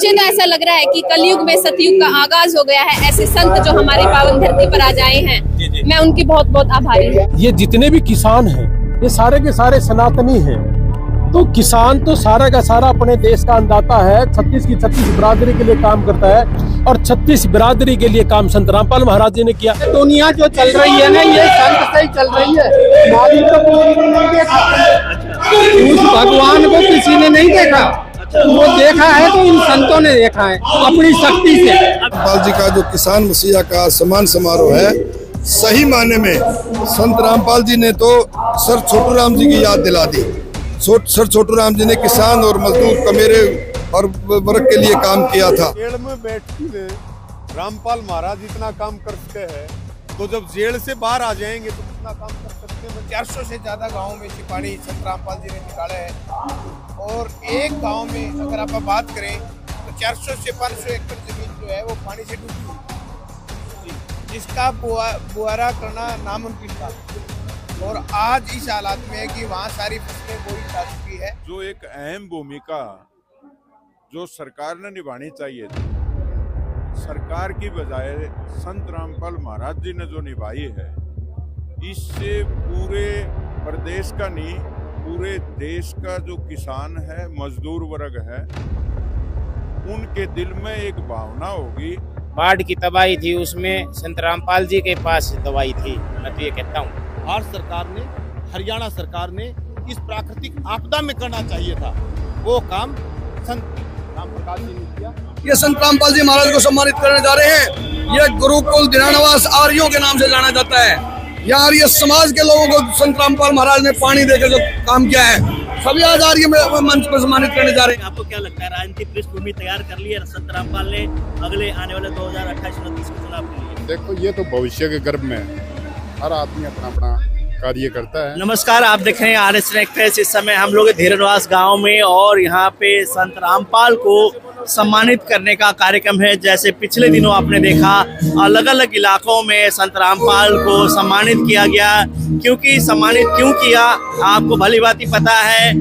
मुझे तो ऐसा लग रहा है कि कलयुग में सतयुग का आगाज हो गया है। ऐसे संत जो हमारी पावन धरती पर आ जाए हैं, मैं उनकी बहुत बहुत आभारी हूँ। ये जितने भी किसान हैं, ये सारे के सारे सनातनी हैं। तो किसान तो सारा का सारा अपने देश का अन्नदाता है। 36 की 36 बिरादरी के लिए काम करता है और 36 बिरादरी के लिए काम संत रामपाल महाराज जी ने किया। दुनिया जो चल रही है ना, ये संत से ही चल रही है। मोदी तो किसी ने नहीं देखा, उस भगवान को किसी ने नहीं देखा, वो देखा है तो इन संतों ने देखा है अपनी शक्ति से। रामपाल जी का जो किसान मसीहा का सम्मान समारोह है, सही मायने में संत रामपाल जी ने तो सर छोटू राम जी की याद दिला दी। सर छोटू राम जी ने किसान और मजदूर कमेरे और वर्ग के लिए काम किया था। जेल में बैठ के रामपाल महाराज इतना काम कर सके हैं, तो जब जेल से बाहर आ जाएंगे तो कितना काम कर सकते हैं। 400 से ज्यादा गाँव में से पानी संत रामपाल जी ने निकाला है और एक गांव में अगर आप बात करें तो 400 से 500 एकड़ जमीन जो है वो पानी से डूबी हुई, जिसका बुआरा करना नामुमकिन था। और आज इस हालात में है कि वहाँ सारी फसलें बोई जा चुकी है। जो एक अहम भूमिका जो सरकार ने निभानी चाहिए थी, सरकार की बजाय संत रामपाल महाराज जी ने जो निभाई है, इससे पूरे प्रदेश का नहीं, पूरे देश का जो किसान है, मजदूर वर्ग है, उनके दिल में एक भावना होगी। बाढ़ की तबाही थी, उसमें संत रामपाल जी के पास दवाई थी। मैं तो ये कहता हूँ भारत सरकार ने, हरियाणा सरकार ने इस प्राकृतिक आपदा में करना चाहिए था, वो काम संत रामप्रकाश जी ने किया। ये संत रामपाल जी महाराज को सम्मानित करने जा रहे हैं। ये गुरुकुल दिनानवास आर्यों के नाम से जाना जाता है। यहाँ आर्य समाज के लोगों को संत रामपाल महाराज ने पानी देकर जो काम किया है, सभी आज आर्य मंच पर सम्मानित करने जा रहे हैं। आपको क्या लगता है, राजनीतिक पृष्ठभूमि तैयार कर ली है संत रामपाल ने अगले आने वाले 2028-29 के चुनाव के लिए? देखो, ये तो भविष्य के गर्भ में है, हर आदमी अपना अपना कार्य करता है। नमस्कार, आप देख रहे हैं RSN एक्सप्रेस। इस समय हम लोग धीरनवास गांव में और यहाँ पे संत रामपाल को सम्मानित करने का कार्यक्रम है। जैसे पिछले दिनों आपने देखा, अलग अलग इलाकों में संत रामपाल को सम्मानित किया गया। क्योंकि सम्मानित क्यों किया, आपको भली बात ही पता है।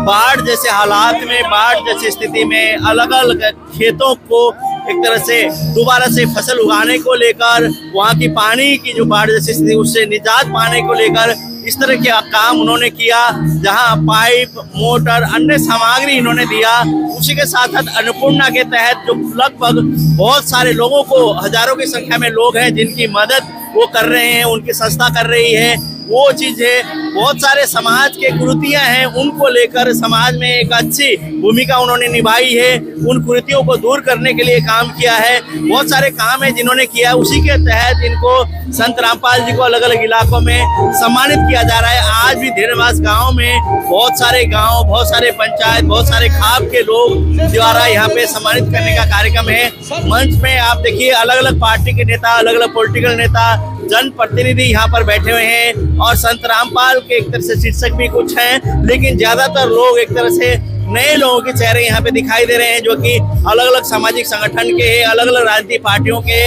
बाढ़ जैसे हालात में, बाढ़ जैसी स्थिति में अलग अलग खेतों को एक तरह से दोबारा से फसल उगाने को लेकर, वहाँ की पानी की जो बाढ़ जैसी स्थिति, उससे निजात पाने को लेकर इस तरह के काम उन्होंने किया। जहां पाइप, मोटर, अन्य सामग्री इन्होंने दिया। उसी के साथ साथ अन्नपूर्णा के तहत जो लगभग बहुत सारे लोगों को, हजारों की संख्या में लोग हैं जिनकी मदद वो कर रहे हैं, उनकी संस्था कर रही है, वो चीज है। बहुत सारे समाज के कुरीतियां हैं, उनको लेकर समाज में एक अच्छी भूमिका उन्होंने निभाई है। उन कुरीतियों को दूर करने के लिए काम किया है। बहुत सारे काम है जिन्होंने किया, उसी के तहत इनको संत रामपाल जी को अलग अलग इलाकों में सम्मानित किया जा रहा है। आज भी धीरनवास गांव में बहुत सारे गांव, बहुत सारे पंचायत, बहुत सारे खाप के लोग द्वारा यहाँ पे सम्मानित करने का कार्यक्रम है। मंच में आप देखिए, अलग अलग पार्टी के नेता, अलग अलग पॉलिटिकल नेता, जनप्रतिनिधि यहाँ पर बैठे हुए हैं और संत रामपाल के एक तरह से शिक्षक भी कुछ हैं, लेकिन ज्यादातर लोग एक तरह से नए लोगों के चेहरे यहाँ पे दिखाई दे रहे हैं, जो कि अलग अलग सामाजिक संगठन के हैं, अलग अलग राजनीतिक पार्टियों के,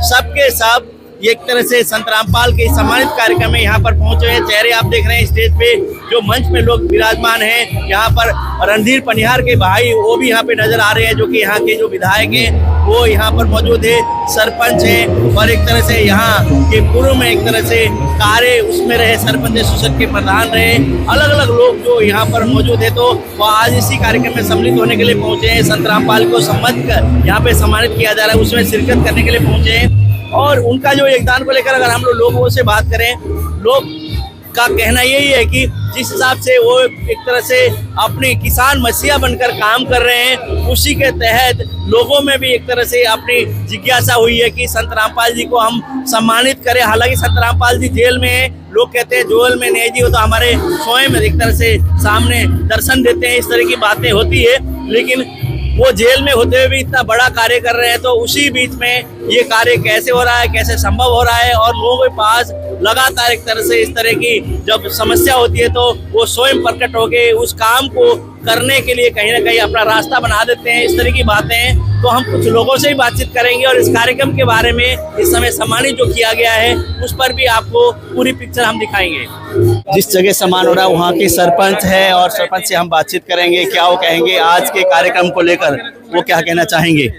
सबके सब ये एक तरह से संत रामपाल के सम्मानित कार्यक्रम में यहाँ पर पहुंचे हैं। चेहरे आप देख रहे हैं स्टेज पे, जो मंच में लोग विराजमान हैं। यहाँ पर रणधीर पनिहार के भाई, वो भी यहाँ पे नजर आ रहे हैं, जो कि यहाँ के जो विधायक हैं वो यहाँ पर मौजूद है, सरपंच है, और एक तरह से यहाँ के पूर्व में एक तरह से कार्य उसमें रहे, सरपंच सुसद के प्रधान रहे, अलग अलग लोग जो यहाँ पर मौजूद है। तो वो आज इसी कार्यक्रम में सम्मिलित होने के लिए पहुंचे हैं। संत रामपाल को यहाँ पे सम्मानित किया जा रहा है, उसमें शिरकत करने के लिए पहुंचे हैं। और उनका जो योगदान को लेकर अगर हम लोगों से बात करें, लोग का कहना यही है कि जिस हिसाब से वो एक तरह से अपने किसान मसीहा बनकर काम कर रहे हैं, उसी के तहत लोगों में भी एक तरह से अपनी जिज्ञासा हुई है कि संत रामपाल जी को हम सम्मानित करें। हालांकि संत रामपाल जी जेल में है, लोग कहते हैं जेल में नहीं जी, वो तो हमारे स्वयं एक तरह से सामने दर्शन देते हैं, इस तरह की बातें होती है। लेकिन वो जेल में होते हुए भी इतना बड़ा कार्य कर रहे हैं, तो उसी बीच में ये कार्य कैसे हो रहा है, कैसे संभव हो रहा है। और लोगों के पास लगातार एक तरह से इस तरह की जब समस्या होती है तो वो स्वयं प्रकट होके उस काम को करने के लिए कहीं ना कहीं अपना रास्ता बना देते हैं, इस तरह की बातें हैं। तो हम कुछ लोगों से ही बातचीत करेंगे और इस कार्यक्रम के बारे में इस समय सम्मानित जो किया गया है उस पर भी आपको पूरी पिक्चर हम दिखाएंगे। जिस जगह सम्मान हो रहा है वहाँ के सरपंच है और सरपंच से हम बातचीत करेंगे, क्या वो कहेंगे आज के कार्यक्रम को लेकर, वो क्या कहना चाहेंगे।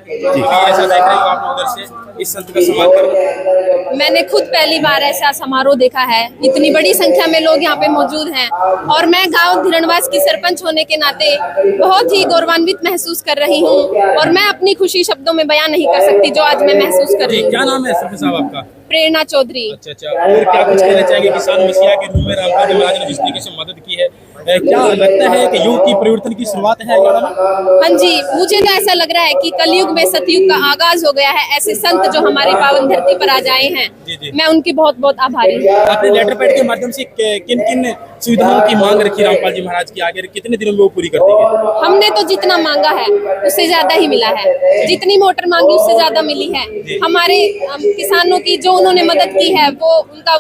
ऐसा देख रहे हो आप उधर से इस संत का सम्मान कर। मैंने खुद पहली बार ऐसा समारोह देखा है, इतनी बड़ी संख्या में लोग यहाँ पे मौजूद हैं और मैं गांव धीरणवास की सरपंच होने के नाते बहुत ही गौरवान्वित महसूस कर रही हूँ और मैं अपनी खुशी शब्दों में बयान नहीं कर सकती जो आज मैं महसूस कर रही हूँ। क्या नाम है सरपंच साहब आपका? प्रेरणा चौधरी। अच्छा, और क्या कुछ कहना चाहेंगे किसान मसीहा के रूप में रामपाल जी महाराज ने जिस तरीके से मदद की है, क्या लगता है कि युग की परिवर्तन की शुरुआत है हरियाणा में? हाँ जी, मुझे तो ऐसा लग रहा है कि कलयुग में सतयुग का आगाज हो गया है। ऐसे संत जो हमारी पावन धरती पर आ जाए हैं, मैं उनकी बहुत बहुत आभारी हूँ। आपने लेटर पैड के माध्यम से किन किन सुविधाओं की मांग रखी रामपाल जी महाराज की, आगे कितने दिनों में वो पूरी कर देंगे? हमने तो जितना मांगा है उससे ज्यादा ही मिला है, जितनी मोटर मांगी उससे ज्यादा मिली है। हमारे किसानों की जो उन्होंने मदद की है वो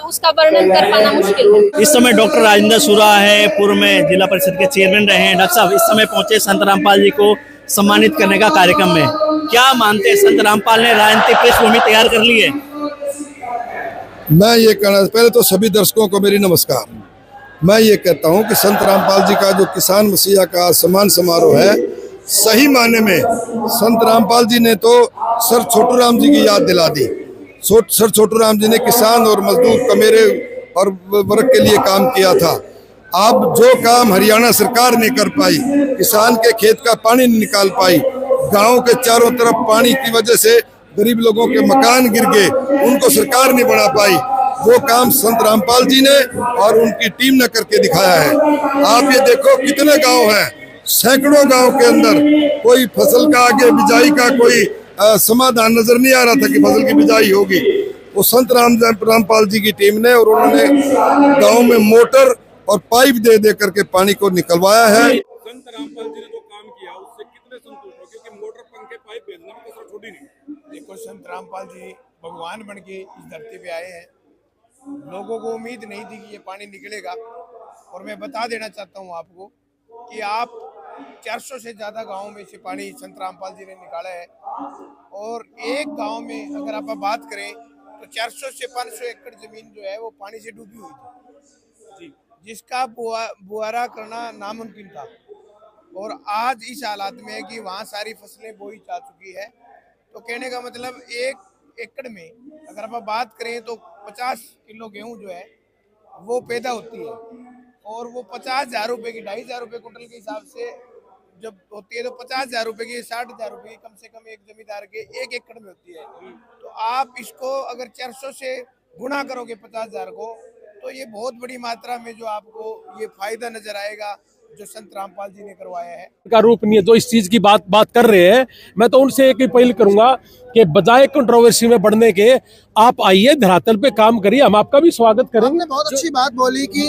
उसका वर्णन कर पाना मुश्किल है। इस समय डॉक्टर राजेंद्र सूरा है, पूर्व में जिला परिषद के चेयरमैन रहे हैं। डॉक्टर साहब इस समय पहुंचे संत रामपाल जी को सम्मानित करने का कार्यक्रम में, क्या मानते हैं संत रामपाल ने राजनीतिक पृष्ठभूमि तैयार कर ली है? मैं ये कहना, पहले तो सभी दर्शकों को मेरी नमस्कार। मैं ये कहता हूँ कि संत रामपाल जी का जो किसान मसीहा का सम्मान समारोह है, सही मायने में संत रामपाल जी ने तो सर छोटू राम जी की याद दिला दी। सर छोटू राम जी ने किसान और मजदूर कमेरे और वर्ग के लिए काम किया था। अब जो काम हरियाणा सरकार नहीं कर पाई, किसान के खेत का पानी नहीं निकाल पाई, गांव के चारों तरफ पानी की वजह से गरीब लोगों के मकान गिर गए, उनको सरकार नहीं बना पाई, वो काम संत रामपाल जी ने और उनकी टीम ने करके दिखाया है। आप ये देखो कितने गांव हैं, सैकड़ों गांव के अंदर कोई फसल का आगे बिजाई का कोई समाधान नजर नहीं आ रहा था कि फसल की बिजाई होगी। वो संत रामपाल जी की टीम ने और उन्होंने गांव में मोटर और पाइप दे करके पानी को निकलवाया है। संत रामपाल जी ने जो काम किया उससे कितने संतुष्ट हो, क्योंकि मोटर पंखे पाइप भेजना में कसर छोड़ी नहीं। देखो, संत रामपाल जी भगवान बन के इस धरती पे आए हैं। लोगों को उम्मीद नहीं थी कि ये पानी निकलेगा और मैं बता देना चाहता हूँ आपको कि आप 400 से ज्यादा गाँव में से पानी संत रामपाल जी ने निकाला है और एक गाँव में अगर आप बात करें तो 400 से 500 एकड़ जमीन जो है वो पानी से डूबी हुई थी, जिसका बुआरा करना नामुमकिन था। और आज इस हालात में है कि वहाँ सारी फसलें बोई जा चुकी है। तो कहने का मतलब 1 एकड़ में अगर आप बात करें तो 50 किलो गेहूं जो है वो पैदा होती है और वो 50,000 रुपए की 2,500 रुपए कुंटल के हिसाब से जब होती है तो 50,000 रुपए की 60,000 रुपए की कम से कम एक जमींदार के 1 एकड़ में होती है। तो आप इसको अगर 400 से गुणा करोगे 50,000 को तो ये बहुत बड़ी मात्रा में जो आपको ये फायदा नजर आएगा जो संत रामपाल जी ने करवाया है। का रूप नहीं है जो इस चीज की बात कर रहे हैं। मैं तो उनसे एक ही अपील करूंगा कि बजाय कंट्रोवर्सी में बढ़ने के आप आइए, धरातल पे काम करिए, हम आपका भी स्वागत करेंगे। आपने बहुत अच्छी बात बोली कि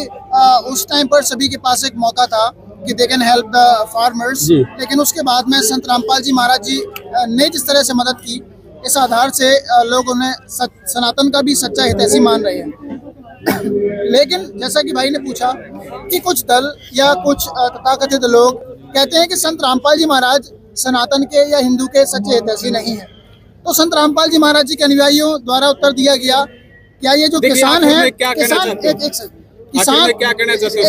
उस टाइम पर सभी के पास एक मौका था कि they can help the farmers, लेकिन उसके बाद में संत रामपाल जी महाराज जी ने जिस तरह से मदद की, इस आधार से लोग उन्हें सनातन का भी सच्चा हितैषी मान रहे हैं। लेकिन जैसा कि भाई ने पूछा कि कुछ दल या कुछ तथाकथित लोग कहते हैं कि संत रामपाल जी महाराज सनातन के या हिंदू के सच्चे हितैषी नहीं है। तो संत रामपाल जी महाराज जी के अनुयायियों द्वारा उत्तर दिया गया, क्या ये जो किसान है, किसान क्या कहना चाहते हैं?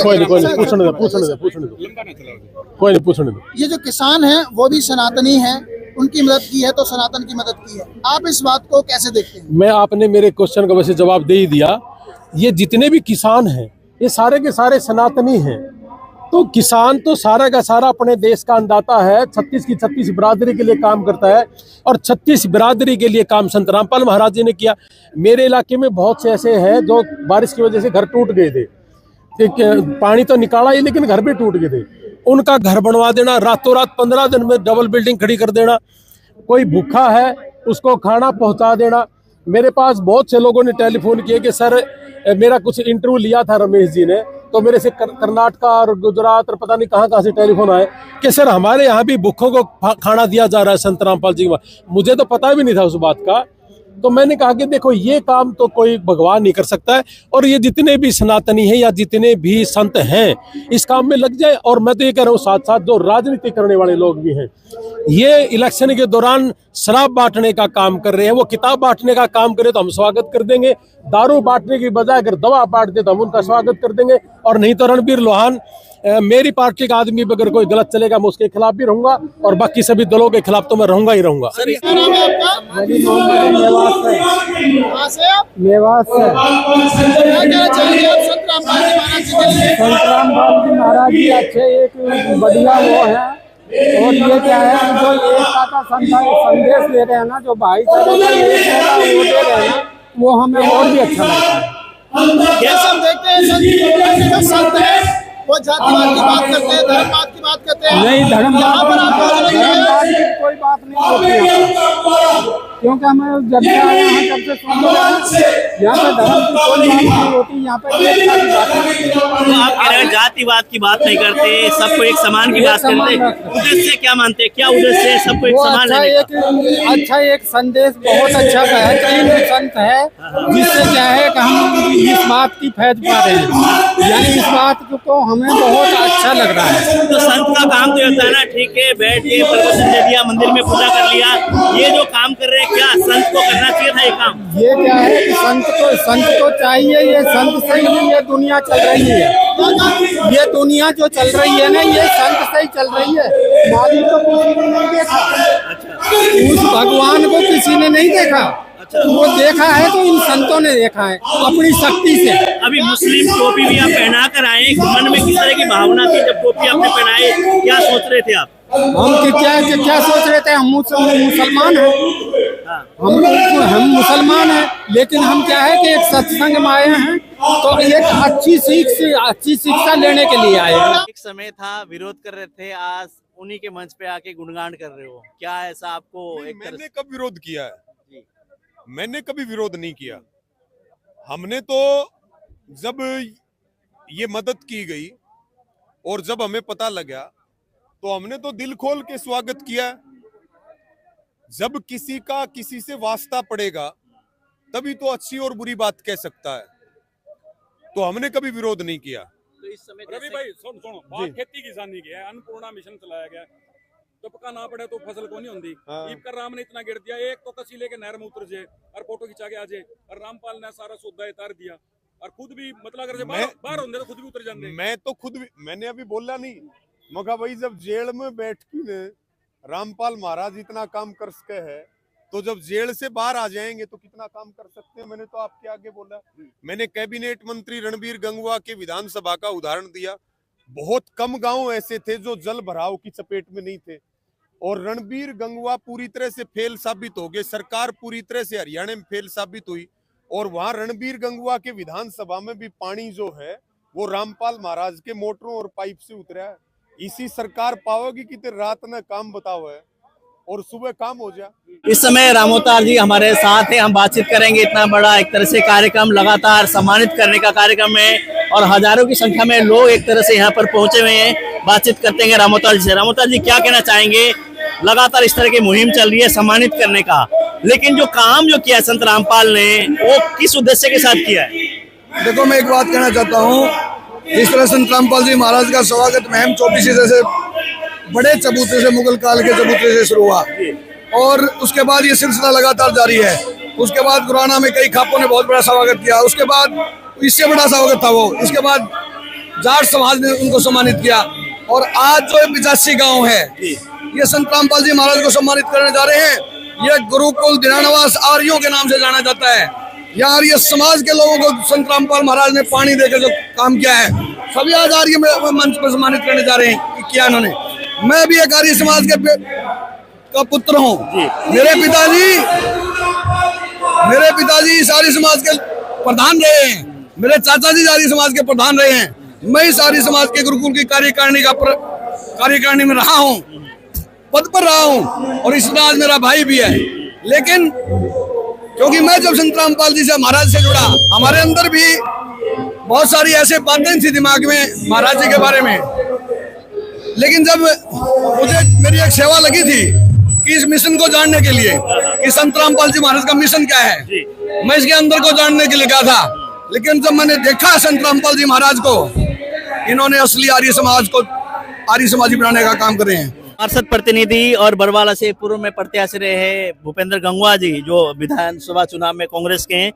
ये जो किसान है वो भी सनातनी है, उनकी मदद की है तो सनातन की मदद की है। आप इस बात को कैसे देखते हैं? मैं आपने मेरे क्वेश्चन का वैसे जवाब दे ही दिया। ये जितने भी किसान हैं ये सारे के सारे सनातनी हैं। तो किसान तो सारा का सारा अपने देश का अन्नदाता है, 36 की 36 बिरादरी के लिए काम करता है और 36 बिरादरी के लिए काम संत रामपाल महाराज जी ने किया। मेरे इलाके में बहुत से ऐसे हैं जो बारिश की वजह से घर टूट गए थे, पानी तो निकाला ही लेकिन घर भी टूट गए थे। उनका घर बनवा देना, रातों रात 15 दिन में डबल बिल्डिंग खड़ी कर देना। कोई भूखा है उसको खाना पहुंचा देना। मेरे पास बहुत से लोगों ने टेलीफोन किए कि सर मेरा कुछ इंटरव्यू लिया था रमेश जी ने, तो मेरे से कर्नाटक और गुजरात और पता नहीं कहाँ से टेलीफोन आए कि सर हमारे यहाँ भी भूखों को खाना दिया जा रहा है संत रामपाल जी। मुझे तो पता भी नहीं था उस बात का। तो मैंने कहा कि देखो ये काम तो कोई भगवान नहीं कर सकता है, और ये जितने भी सनातनी हैं या जितने भी संत हैं इस काम में लग जाए। और मैं तो ये कह रहा हूँ साथ साथ जो राजनीति करने वाले लोग भी हैं, ये इलेक्शन के दौरान शराब बांटने का काम कर रहे हैं, वो किताब बांटने का काम करे तो हम स्वागत कर देंगे, दारू बांटने की बजाय अगर दवा बांटते तो हम उनका स्वागत कर देंगे। और नहीं तो रणबीर लोहान मेरी पार्टी का आदमी अगर कोई गलत चलेगा मैं उसके खिलाफ भी रहूंगा, और बाकी सभी दलों के खिलाफ तो मैं रहूंगा ही रहूंगा। क्या नाम है आपका? कहाँ से आप? मेवात से। क्या कहना चाहेंगे आप संत रामपाल जी महाराज जी के लिए? संत रामपाल जी महाराज जी अच्छे एक बढ़िया वो है, और ये क्या है जो एकता का संदेश दे रहे हैं ना, जो भाईचारे का वो दे रहे हैं, वो हमें और भी अच्छा लगता है। जैसे हम देखते हैं संत है वो जातिवाद की बात करते हैं, धर्मवाद की बात करते हैं। नहीं, यहाँ पर आप धर्मवाद की कोई बात नहीं होती है, क्योंकि हमें जब से आए हैं जब से सुन रहे हैं यहाँ पे धर्म की कोई बात नहीं होती, यहाँ पे एकता की बात होती है। तो आप कह रहे हैं जातिवाद की बात नहीं करते, सबको एक समान की बात करते, उद्देश्य क्या मानते हैं, क्या उद्देश्य है सबको एक समान लेने का? अच्छा एक संदेश बहुत अच्छा बेहतरीन संत है, जिससे क्या है कि हम इस बात की फैज पा रहे हैं, यानी इस बात को हमें बहुत अच्छा लग रहा है। तो संत का काम तो होता है ना, ठीक है बैठ के प्रवचन दे दिया, मंदिर में पूजा कर लिया, ये जो काम कर रहे हैं क्या संत को करना चाहिए था ये काम? ये क्या है कि संत को चाहिए, ये संत से ही ये दुनिया चल रही है, ये दुनिया जो चल रही है ना ये संत से ही चल रही है। माली को किसी ने नहीं देखा, उस भगवान को किसी ने नहीं देखा, वो देखा है तो इन संतों ने देखा है अपनी शक्ति से। अभी मुस्लिम टोपी भी आप पहना कर आए, मन में किस तरह की भावना थी जब टोपी आपने पहनाए, क्या सोच रहे थे आप? हम क्या सोच रहे थे, हम मुसलमान हैं, हम मुसलमान हैं, लेकिन हम क्या है कि एक सत्संग में आए हैं तो एक अच्छी शिक्षा लेने के लिए आए हैं। एक समय था विरोध कर रहे थे, आज उन्हीं के मंच पे आके गुणगान कर रहे हो, क्या ऐसा आपको? मैंने कब विरोध किया है? मैंने कभी विरोध नहीं किया। हमने तो जब ये मदद की गई और जब हमें पता लगा तो हमने तो दिल खोल के स्वागत किया। जब किसी का किसी से वास्ता पड़ेगा तभी तो अच्छी और बुरी बात कह सकता है, तो हमने कभी विरोध नहीं किया। तो इस समय रवि भाई सुनो, बात खेती किसानी की है, अन्नपूर्णा मिशन चलाया गया, तो पका ना पड़े तो फसल को नहीं होती। कर राम ने इतना गिर दिया, एक तो कसी लेके नहर में उतर जाए और फोटो खिंचा के आ जाए, और रामपाल ने सारा सौदा उतार दिया और खुद भी मतलब अगर बाहर होंगे तो खुद भी उतर जाते। मैं तो खुद भी, मैंने अभी बोला नहीं, मगर भाई जब जेल में बैठ के रामपाल महाराज इतना काम कर सके है तो जब जेल से बाहर आ जाएंगे तो कितना काम कर सकते हैं। मैंने तो आपके आगे बोला, मैंने कैबिनेट मंत्री रणबीर गंगवा के विधानसभा का उदाहरण दिया। बहुत कम गांव ऐसे थे जो जल भराव की चपेट में नहीं थे, और रणबीर गंगवा पूरी तरह से फेल साबित हो गए। सरकार पूरी तरह से हरियाणा में फेल साबित हुई, और वहां रणबीर गंगवा के विधानसभा में भी पानी जो है वो रामपाल महाराज के मोटरों और पाइप से उतरा है। इसी सरकार पाओगी कि रात में काम बताओ है और सुबह काम हो जाए। इस समय रामोतार जी हमारे साथ हैं, हम बातचीत करेंगे। इतना बड़ा एक तरह से कार्यक्रम लगातार सम्मानित करने का कार्यक्रम है और हजारों की संख्या में लोग एक तरह से यहाँ पर पहुंचे हुए हैं। बातचीत करते हैं रामोतार जी से। रामोतार जी क्या कहना चाहेंगे? लगातार इस तरह की मुहिम चल रही है सम्मानित करने का, लेकिन जो काम जो किया संत रामपाल ने वो किस उद्देश्य के साथ किया है? देखो, मैं एक बात कहना चाहता हूँ, जिस तरह संत रामपाल जी महाराज का स्वागत महम चौबीसी जैसे बड़े चबूतरे से, मुगल काल के चबूतरे से शुरू हुआ और उसके बाद ये सिलसिला लगातार जारी है। उसके बाद गुराना में कई खापों ने बहुत बड़ा स्वागत किया, उसके बाद इससे बड़ा स्वागत था वो, इसके बाद जाट समाज ने उनको सम्मानित किया, और आज जो 85 गांव है ये संत रामपाल जी महाराज को सम्मानित करने जा रहे हैं। ये गुरुकुल दीनानवास आर्यों के नाम से जाना जाता है। यार ये समाज के लोगों को संत रामपाल महाराज ने पानी देकर जो काम किया है, सभी आज आर्य मंच पर सम्मानित करने जा रहे हैं। किया इन्होंने। मैं भी एक आर्य समाज का पुत्र हूँ। मेरे पिताजी इस आर्य समाज के प्रधान रहे हैं, मेरे चाचा जी आर्य समाज के प्रधान रहे हैं। मैं इस आर्य समाज के गुरुकुल की कार्यकारिणी में रहा हूँ, पद पर रहा हूँ, और इसमें आज मेरा भाई भी है। लेकिन क्योंकि मैं जब संत रामपाल जी से महाराज से जुड़ा, हमारे अंदर भी बहुत सारी ऐसे बातें थी दिमाग में महाराज जी के बारे में। लेकिन जब मुझे मेरी एक सेवा लगी थी कि इस मिशन को जानने के लिए कि संत रामपाल जी महाराज का मिशन क्या है, मैं इसके अंदर को जानने के लिए गया था। लेकिन जब मैंने देखा संत रामपाल जी महाराज को, इन्होंने असली आर्य समाज को आर्य समाजी बनाने का काम कर रहे हैं। पार्षद प्रतिनिधि और बरवाला से पूर्व में प्रत्याशी रहे हैं भूपेंद्र गंगवा जी, जो विधानसभा चुनाव में कांग्रेस के हैं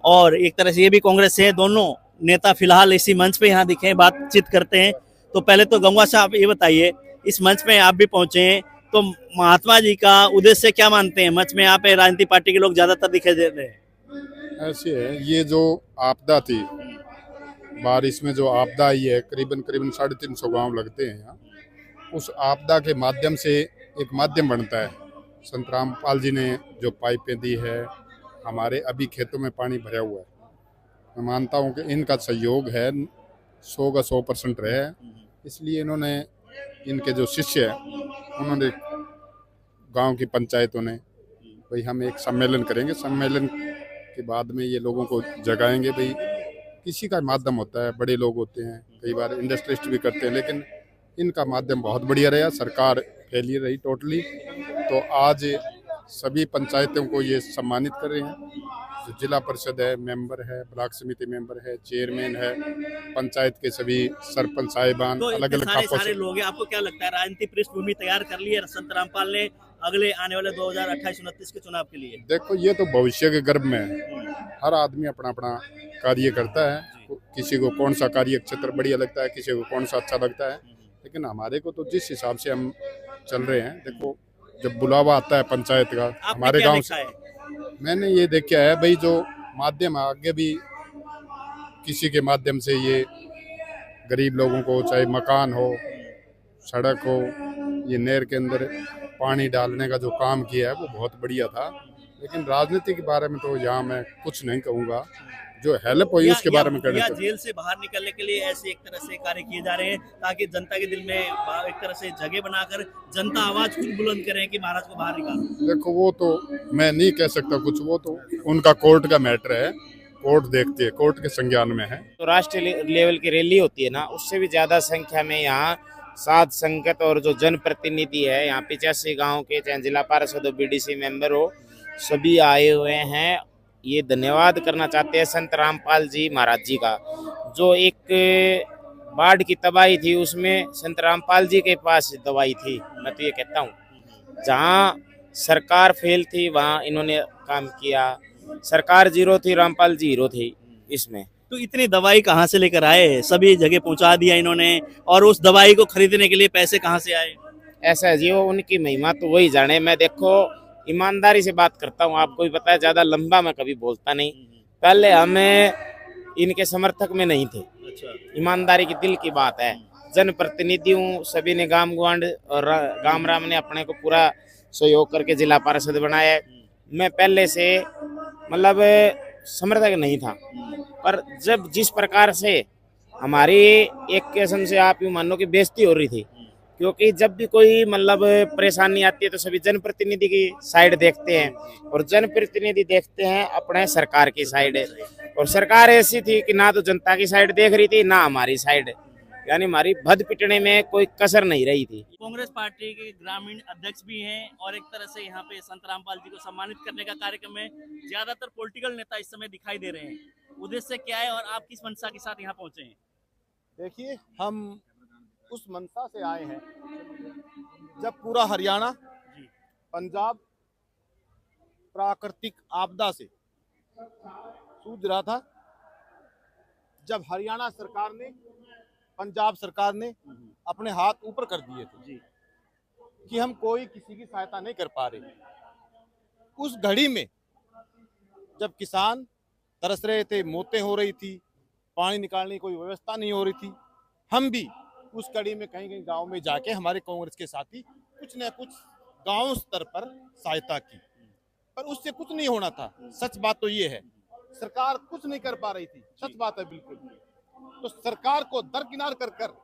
और एक तरह से ये भी कांग्रेस से है। दोनों नेता फिलहाल इसी मंच पे यहाँ दिखे, बातचीत करते हैं। तो पहले तो गंगवा साहब ये बताइए, इस मंच में आप भी पहुंचे हैं, तो महात्मा जी का उद्देश्य क्या मानते हैं? मंच में यहाँ पे राजनीतिक पार्टी के लोग ज्यादातर दिखाई दे रहे हैं। ऐसे है, ये जो आपदा थी, बारिश में जो आपदा आई है, करीबन 350 गांव लगते हैं यहाँ। उस आपदा के माध्यम से एक माध्यम बनता है। संत रामपाल जी ने जो पाइपें दी है, हमारे अभी खेतों में पानी भरा हुआ है। मैं मानता हूँ कि इनका सहयोग है 100 का 100% रहे, इसलिए इन्होंने, इनके जो शिष्य हैं, उन्होंने गांव की पंचायतों ने भाई हम एक सम्मेलन करेंगे, सम्मेलन के बाद में ये लोगों को जगाएंगे। भाई किसी का माध्यम होता है, बड़े लोग होते हैं, कई बार इंडस्ट्रिस्ट भी करते हैं, लेकिन इनका माध्यम बहुत बढ़िया रहा। सरकार फेलियर रही टोटली, तो आज सभी पंचायतों को ये सम्मानित कर रहे हैं। जो जिला परिषद है, मेंबर है, ब्लॉक समिति मेंबर है, चेयरमैन है, पंचायत के सभी सरपंच साहिबान, तो अलग अलग सारे लोग हैं। आपको क्या लगता है, राजनीतिक पृष्ठभूमि तैयार कर ली है संत रामपाल ने अगले आने वाले 2028-29 के चुनाव के लिए? देखो, ये तो भविष्य के गर्भ में है। हर आदमी अपना अपना कार्य करता है, किसी को कौन सा कार्य क्षेत्र बढ़िया लगता है, किसी को कौन सा अच्छा लगता है, लेकिन हमारे को तो जिस हिसाब से हम चल रहे हैं, देखो जब बुलावा आता है पंचायत का हमारे गांव से, मैंने ये देखा है भाई, जो माध्यम आगे भी किसी के माध्यम से ये गरीब लोगों को, चाहे मकान हो, सड़क हो, ये नहर के अंदर पानी डालने का जो काम किया है वो बहुत बढ़िया था। लेकिन राजनीति के बारे में तो यहाँ मैं कुछ नहीं कहूँगा, जो हेल्प हुई उसके बारे में कहना चाहिए। जेल से बाहर निकलने के लिए ऐसे एक तरह से कार्य किए जा रहे हैं ताकि जनता के दिल में एक तरह से जगह बनाकर जनता आवाज खुद बुलंद करें कि महाराज को बाहर निकालो। देखो, वो तो मैं नहीं कह सकता कुछ, वो तो उनका कोर्ट का मैटर है, कोर्ट देखती है, कोर्ट के संज्ञान में है। तो राष्ट्रीय लेवल की रैली होती है ना, उससे भी ज्यादा संख्या में यहाँ साध संगत और जो जनप्रतिनिधि है यहाँ 85 गाँव के, चाहे जिला पार्षद हो, बीडीसी मेंबर हो, सभी आए हुए हैं। ये धन्यवाद करना चाहते हैं संत रामपाल जी महाराज जी का। जो एक बाढ़ की तबाही थी उसमें संत रामपाल जी के पास दवाई थी। मैं तो ये कहता हूँ, जहाँ सरकार फेल थी वहाँ इन्होंने काम किया। सरकार जीरो थी, रामपाल जी हीरो थे इसमें। तो इतनी दवाई कहाँ से लेकर आए? सभी जगह पहुँचा दिया इन्होंने, और उस दवाई को खरीदने के लिए पैसे कहाँ से आए? ऐसा है जी, वो उनकी महिमा तो वही जाने। मैं देखो ईमानदारी से बात करता हूँ, आपको भी पता है, ज्यादा लंबा मैं कभी बोलता नहीं। पहले हमें इनके समर्थक में नहीं थे, ईमानदारी की दिल की बात है। जनप्रतिनिधियों सभी ने, गाम गुआंड और गाम राम ने अपने को पूरा सहयोग करके जिला पार्षद बनाया है। मैं पहले से मतलब समर्थक नहीं था, पर जब जिस प्रकार से हमारी एक किस्म से आप यूँ मान लो कि बेइज्जती हो रही थी, क्योंकि जब भी कोई मतलब परेशानी आती है तो सभी जनप्रतिनिधि की साइड देखते हैं, और जनप्रतिनिधि देखते हैं अपने सरकार की साइड। और सरकार ऐसी थी कि ना तो जनता की साइड देख रही थी, ना हमारी साइड, यानी हमारी भद पिटने में कोई कसर नहीं रही थी। कांग्रेस पार्टी के ग्रामीण अध्यक्ष भी हैं, और एक तरह से यहाँ पे संत रामपाल जी को सम्मानित करने का कार्यक्रम में ज्यादातर पॉलिटिकल नेता इस समय दिखाई दे रहे हैं। उद्देश्य क्या है और आप किस मंशा के साथ यहाँ पहुंचे हैं? देखिए, हम उस मंशा से आए हैं जब पूरा हरियाणा, पंजाब प्राकृतिक आपदा से जूझ रहा था। जब हरियाणा सरकार ने, पंजाब सरकार ने अपने हाथ ऊपर कर दिए थे कि हम कोई किसी की सहायता नहीं कर पा रहे, उस घड़ी में जब किसान तरस रहे थे, मौतें हो रही थी, पानी निकालने की कोई व्यवस्था नहीं हो रही थी, हम भी उस कड़ी में कहीं कहीं गांव में जाके हमारे कांग्रेस के साथी कुछ न कुछ गांव स्तर पर सहायता की, पर उससे कुछ नहीं होना था। सच बात तो ये है, सरकार कुछ नहीं कर पा रही थी, सच बात है बिल्कुल। तो सरकार को दरकिनार कर कर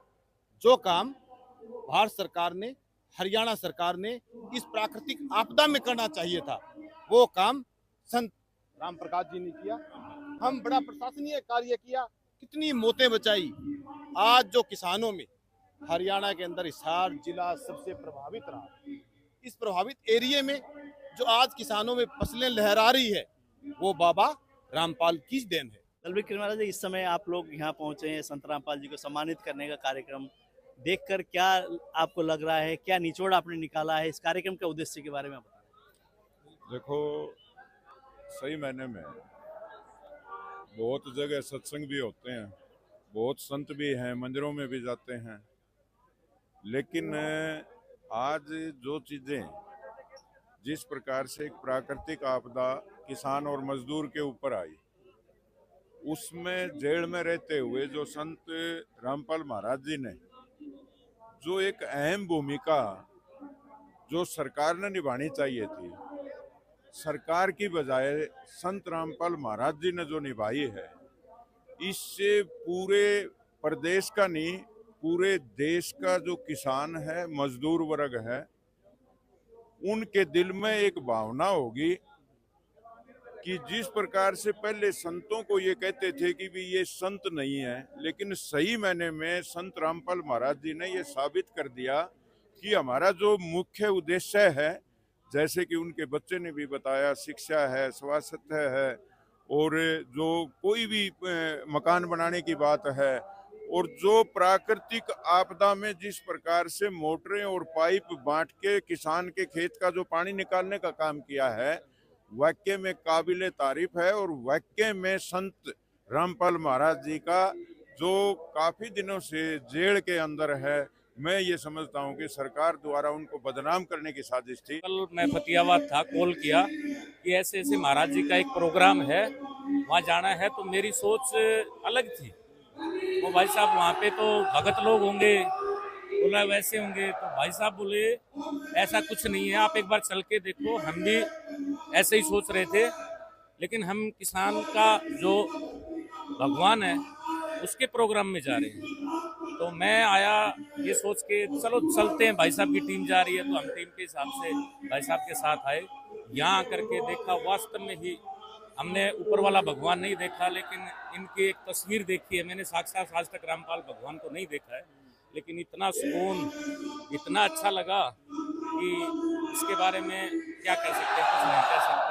जो काम भारत सरकार ने, हरियाणा सरकार ने इस प्राकृतिक आपदा में करना चाहिए था, वो काम संत राम प्रकाश जी ने किया। हम बड़ा प्रशासनीय कार्य किया, कितनी मौतें बचाई। आज जो किसानों में हरियाणा के अंदर हिसार जिला सबसे प्रभावित रहा, इस प्रभावित एरिया में जो आज किसानों में फसलें लहरा रही है वो बाबा रामपाल की देन है। दलवीर किरमारा जी, इस समय आप लोग यहाँ पहुंचे हैं, संत रामपाल जी को सम्मानित करने का कार्यक्रम देखकर क्या आपको लग रहा है, क्या निचोड़ आपने निकाला है, इस कार्यक्रम के उद्देश्य के बारे में बताएं। देखो, सही मायने में बहुत जगह सत्संग भी होते हैं, बहुत संत भी हैं, मंदिरों में भी जाते हैं, लेकिन आज जो चीजें जिस प्रकार से एक प्राकृतिक आपदा किसान और मजदूर के ऊपर आई, उसमें जेल में रहते हुए जो संत रामपाल महाराज जी ने जो एक अहम भूमिका जो सरकार ने निभानी चाहिए थी, सरकार की बजाय संत रामपाल महाराज जी ने जो निभाई है, इससे पूरे प्रदेश का नहीं, पूरे देश का जो किसान है, मजदूर वर्ग है, उनके दिल में एक भावना होगी कि जिस प्रकार से पहले संतों को ये कहते थे कि भी ये संत नहीं है, लेकिन सही मायने में संत रामपाल महाराज जी ने ये साबित कर दिया कि हमारा जो मुख्य उद्देश्य है, जैसे कि उनके बच्चे ने भी बताया, शिक्षा है, स्वास्थ्य है, और जो कोई भी मकान बनाने की बात है, और जो प्राकृतिक आपदा में जिस प्रकार से मोटरें और पाइप बांट के किसान के खेत का जो पानी निकालने का काम किया है, वाक्य में काबिले तारीफ है। और वाक्य में संत रामपाल महाराज जी का जो काफी दिनों से जेल के अंदर है, मैं ये समझता हूँ कि सरकार द्वारा उनको बदनाम करने की साजिश थी। कल मैं फतियाबाद था, कॉल किया कि ऐसे ऐसे महाराज जी का एक प्रोग्राम है, वहाँ जाना है, तो मेरी सोच अलग थी। वो भाई साहब वहाँ पे तो भगत लोग होंगे, बोला वैसे होंगे, तो भाई साहब बोले ऐसा कुछ नहीं है, आप एक बार चल के देखो। हम भी ऐसे ही सोच रहे थे, लेकिन हम किसान का जो भगवान है उसके प्रोग्राम में जा रहे हैं। तो मैं आया ये सोच के चलो चलते हैं, भाई साहब की टीम जा रही है, तो हम टीम के हिसाब से भाई साहब के साथ आए। यहाँ आकर के देखा, वास्तव में ही हमने ऊपर वाला भगवान नहीं देखा, लेकिन इनकी एक तस्वीर देखी है। मैंने साक्षात आज तक रामपाल भगवान को नहीं देखा है, लेकिन इतना सुकून, इतना अच्छा लगा कि इसके बारे में क्या कह सकते हैं, कुछ नहीं कह सकते।